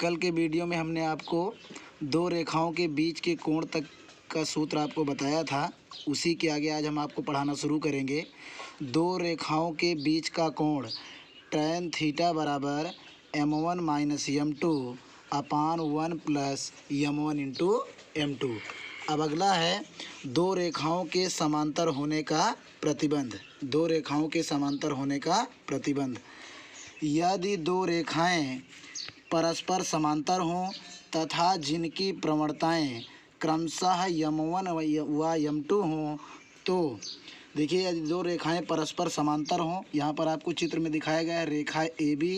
कल के वीडियो में हमने आपको दो रेखाओं के बीच के कोण तक का सूत्र आपको बताया था। उसी के आगे आज हम आपको पढ़ाना शुरू करेंगे। दो रेखाओं के बीच का कोण tan थीटा बराबर m1 माइनस m2 अपान 1 प्लस m1 इंटू m2। अब अगला है दो रेखाओं के समांतर होने का प्रतिबंध। दो रेखाओं के समांतर होने का प्रतिबंध। यदि दो रेखाएं परस्पर समांतर हों तथा जिनकी प्रवणताएं क्रमशः m1 व m2 हों, तो देखिए यदि दो रेखाएं परस्पर समांतर हों, यहाँ पर आपको चित्र में दिखाया गया है रेखा AB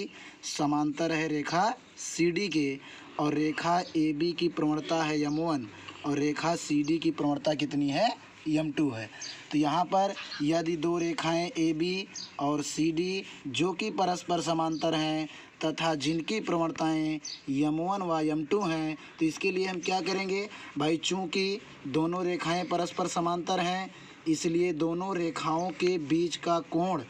समांतर है रेखा CD के, और रेखा AB की प्रवणता है m1 और रेखा CD की प्रवणता कितनी है, m2 है। तो यहाँ पर यदि दो रेखाएं AB और CD जो कि परस्पर समांतर हैं तथा जिनकी प्रवणताएं m1 व m2 हैं, तो इसके लिए हम क्या करेंगे भाई, चूँकि दोनों रेखाएं परस्पर समांतर हैं इसलिए दोनों रेखाओं के बीच का कोण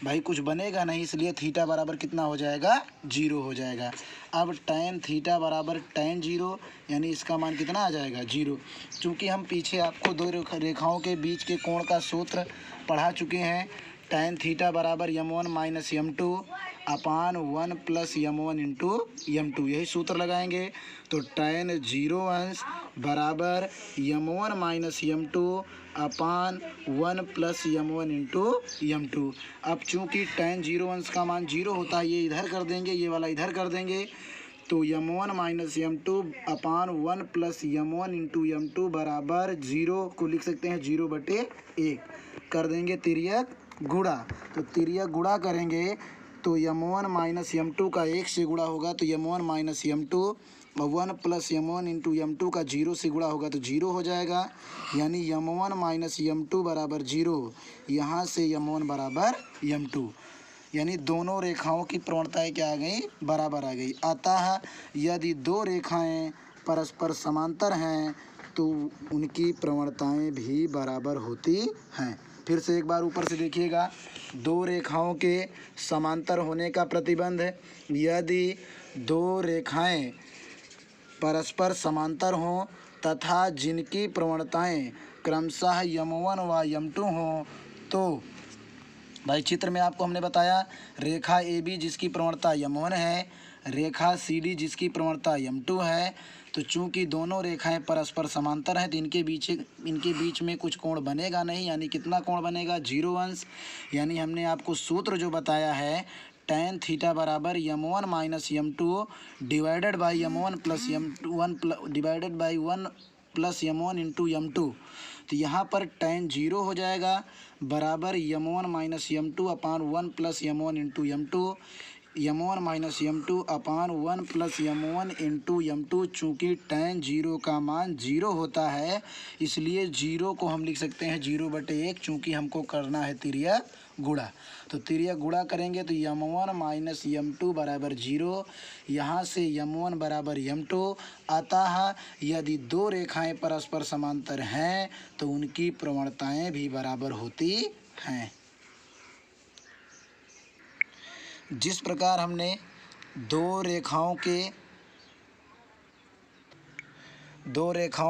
भाई कुछ बनेगा नहीं, इसलिए थीटा बराबर कितना हो जाएगा, 0 हो जाएगा। अब tan थीटा बराबर tan 0 यानी इसका मान कितना आ जाएगा, 0। चूँकि हम पीछे आपको दो रेखाओं के बीच के कोण का सूत्र पढ़ा चुके हैं। tan थीटा बराबर m1 माइनस m2 अपान 1 प्लस m1 इंटू m2, यही सूत्र लगाएंगे। तो tan 0 अंश बराबर m1 माइनस m2 अपान 1 प्लस m1 इंटू m2। अब चूँकि tan 0 अंश का मान 0 होता है, ये इधर कर देंगे, ये वाला इधर कर देंगे, तो m1 माइनस m2 अपान 1 प्लस m1 इंटू m2 बराबर 0 को लिख सकते हैं 0/1। कर देंगे तिर्यक गुणा, तो तिर्यक गुणा करेंगे तो m1 माइनस m2 का 1 से गुणा होगा तो m1 माइनस m2 और 1 प्लस m1 इंटू m2 का 0 से गुणा होगा तो 0 हो जाएगा। यानी m1 माइनस m2 बराबर 0, यहाँ से m1 बराबर m2, यानी दोनों रेखाओं की प्रवणताएं क्या आ गई, बराबर आ गई। अतः यदि दो रेखाएं परस्पर समांतर हैं तो उनकी प्रवणताएं भी बराबर होती हैं। फिर से एक बार ऊपर से देखिएगा, दो रेखाओं के समांतर होने का प्रतिबंध है। यदि दो रेखाएं परस्पर समांतर हों तथा जिनकी प्रवणताएं क्रमशः m1 व m2 हों, तो भाई चित्र में आपको हमने बताया रेखा AB जिसकी प्रवणता m1 है, रेखा CD जिसकी प्रवणता m2 है। तो चूंकि दोनों रेखाएं परस्पर समांतर हैं तो इनके बीच में कुछ कोण बनेगा नहीं, यानी कितना कोण बनेगा, 0 अंश। यानी हमने आपको सूत्र जो बताया है tan थीटा बराबर m1 minus m2 divided by m1 plus m1 divided by 1 plus m1 into m2। तो यहाँ पर tan 0 हो जाएगा बराबर m1 माइनस m2 अपान 1 plus m1 into m2, m1 minus m2 अपान 1 प्लस m1 इंटू m2। चूँकि tan 0 का मान 0 होता है इसलिए 0 को हम लिख सकते हैं 0/1, चूँकि हमको करना है तिर्यक गुणा। तो तिर्यक गुणा करेंगे तो m1 माइनस m2 बराबर 0, यहाँ से m1 बराबर m2। अतः यदि दो रेखाएं परस्पर समांतर हैं तो उनकी प्रवणताएं भी बराबर होती हैं। जिस प्रकार हमने दो रेखाओं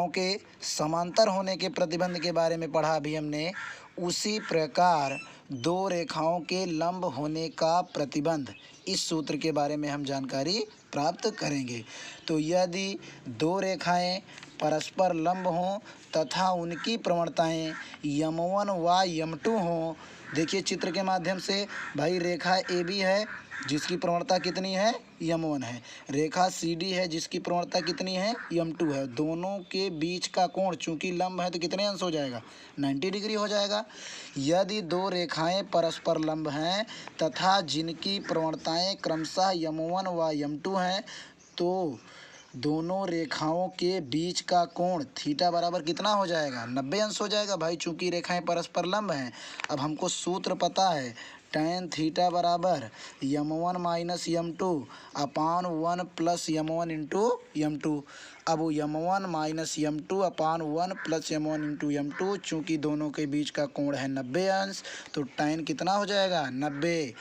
के समांतर होने के प्रतिबंध के बारे में पढ़ा अभी हमने, उसी प्रकार दो रेखाओं के लंब होने का प्रतिबंध, इस सूत्र के बारे में हम जानकारी प्राप्त करेंगे। तो यदि दो रेखाएं परस्पर लंब हों तथा उनकी प्रवणताएं m1 व m2 हों, देखिए चित्र के माध्यम से भाई रेखा AB है जिसकी प्रवणता कितनी है, m1 है, रेखा CD है जिसकी प्रवणता कितनी है, m2 है। दोनों के बीच का कोण चूंकि लंब है तो कितने अंश हो जाएगा, 90 डिग्री हो जाएगा। यदि दो रेखाएं परस्पर लंब हैं तथा जिनकी प्रवणताएं क्रमशः m1 व m2 हैं, तो दोनों रेखाओं के बीच का कोण थीटा बराबर कितना हो जाएगा, 90 अंश हो जाएगा भाई, चूंकि रेखाएं परस्पर लंब हैं। अब हमको सूत्र पता है tan थीटा बराबर m1 माइनस m2 अपान 1 प्लस m1 इंटू m2। अब m1 माइनस m2 अपान 1 प्लस m1 इंटू m2, चूँकि दोनों के बीच का कोण है 90 अंश, तो tan कितना हो जाएगा 90।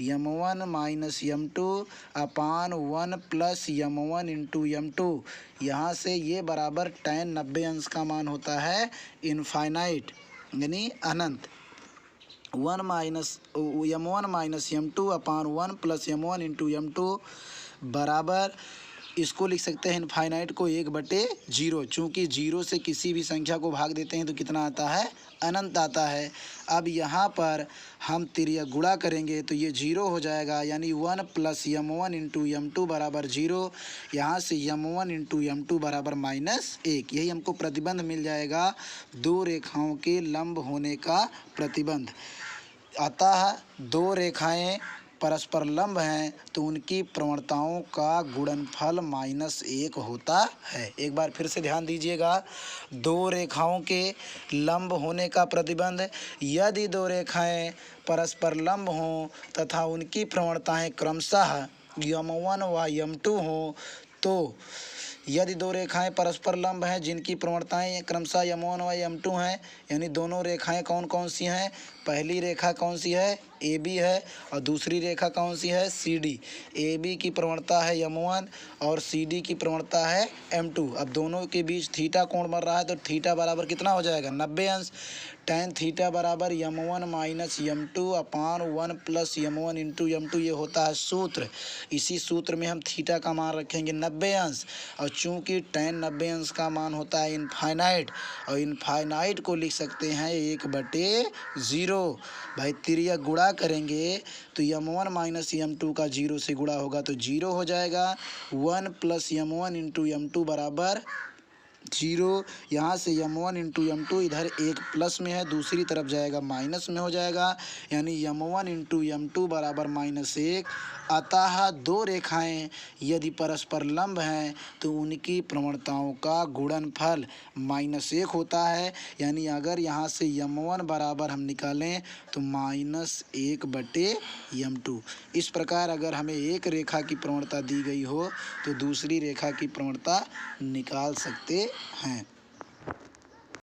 m1 माइनस m2 अपान 1 प्लस m1 इंटू m2, यहाँ से ये बराबर tan 90 अंश का मान होता है इनफाइनाइट यानी अनंत। m1 माइनस m2 अपान 1 प्लस m1 इंटू m2 बराबर, इसको लिख सकते हैं इनफाइनाइट को 1/0, चूँकि 0 से किसी भी संख्या को भाग देते हैं तो कितना आता है अनंत आता है। अब यहाँ पर हम तिर्यक गुणा करेंगे तो ये 0 हो जाएगा, यानी 1 प्लस m1 इंटू m2 बराबर 0। यहाँ से m1 इंटू m2 बराबर -1। यही हमको प्रतिबंध मिल जाएगा, दो रेखाओं के लंब होने का प्रतिबंध। अतः दो रेखाएं परस्पर लंब हैं तो उनकी प्रवणताओं का गुणनफल -1 होता है। एक बार फिर से ध्यान दीजिएगा, दो रेखाओं के लंब होने का प्रतिबंध, यदि दो रेखाएं परस्पर लंब हों तथा उनकी प्रवणताएं क्रमशः m1 व m2 हों, तो यदि दो रेखाएं परस्पर लंब हैं जिनकी प्रवणताएं क्रमशः m1 व m2 हैं, यानी दोनों रेखाएं कौन कौन सी हैं, पहली रेखा कौन सी है AB है और दूसरी रेखा कौन सी है CD। AB की प्रवणता है m1 और CD की प्रवणता है m2। अब दोनों के बीच थीटा कोण बन रहा है तो थीटा बराबर कितना हो जाएगा 90 अंश। tan थीटा बराबर m1 माइनस m2 अपान 1 प्लस m1 इंटू m2, ये होता है सूत्र। इसी सूत्र में हम थीटा का मान रखेंगे 90 अंश, और चूंकि tan 90 अंश का मान होता है इनफाइनाइट, और इनफाइनाइट को लिख सकते हैं 1/0। भाई तिर्यक गुणा करेंगे तो m1 माइनस m2 का 0 से गुणा होगा तो 0 हो जाएगा। 1 प्लस m1 इंटू m2 बराबर 0। यहाँ से m1 इंटू m2 इधर एक प्लस में है, दूसरी तरफ जाएगा माइनस में हो जाएगा, यानी m1 इंटू m2 बराबर -1। अतः दो रेखाएं यदि परस्पर लंब हैं तो उनकी प्रवणताओं का गुणनफल -1 होता है, यानी अगर यहाँ से m1 बराबर हम निकालें तो -1/m2। इस प्रकार अगर हमें एक रेखा की प्रवणता दी गई हो तो दूसरी रेखा की प्रवणता निकाल सकते हैं।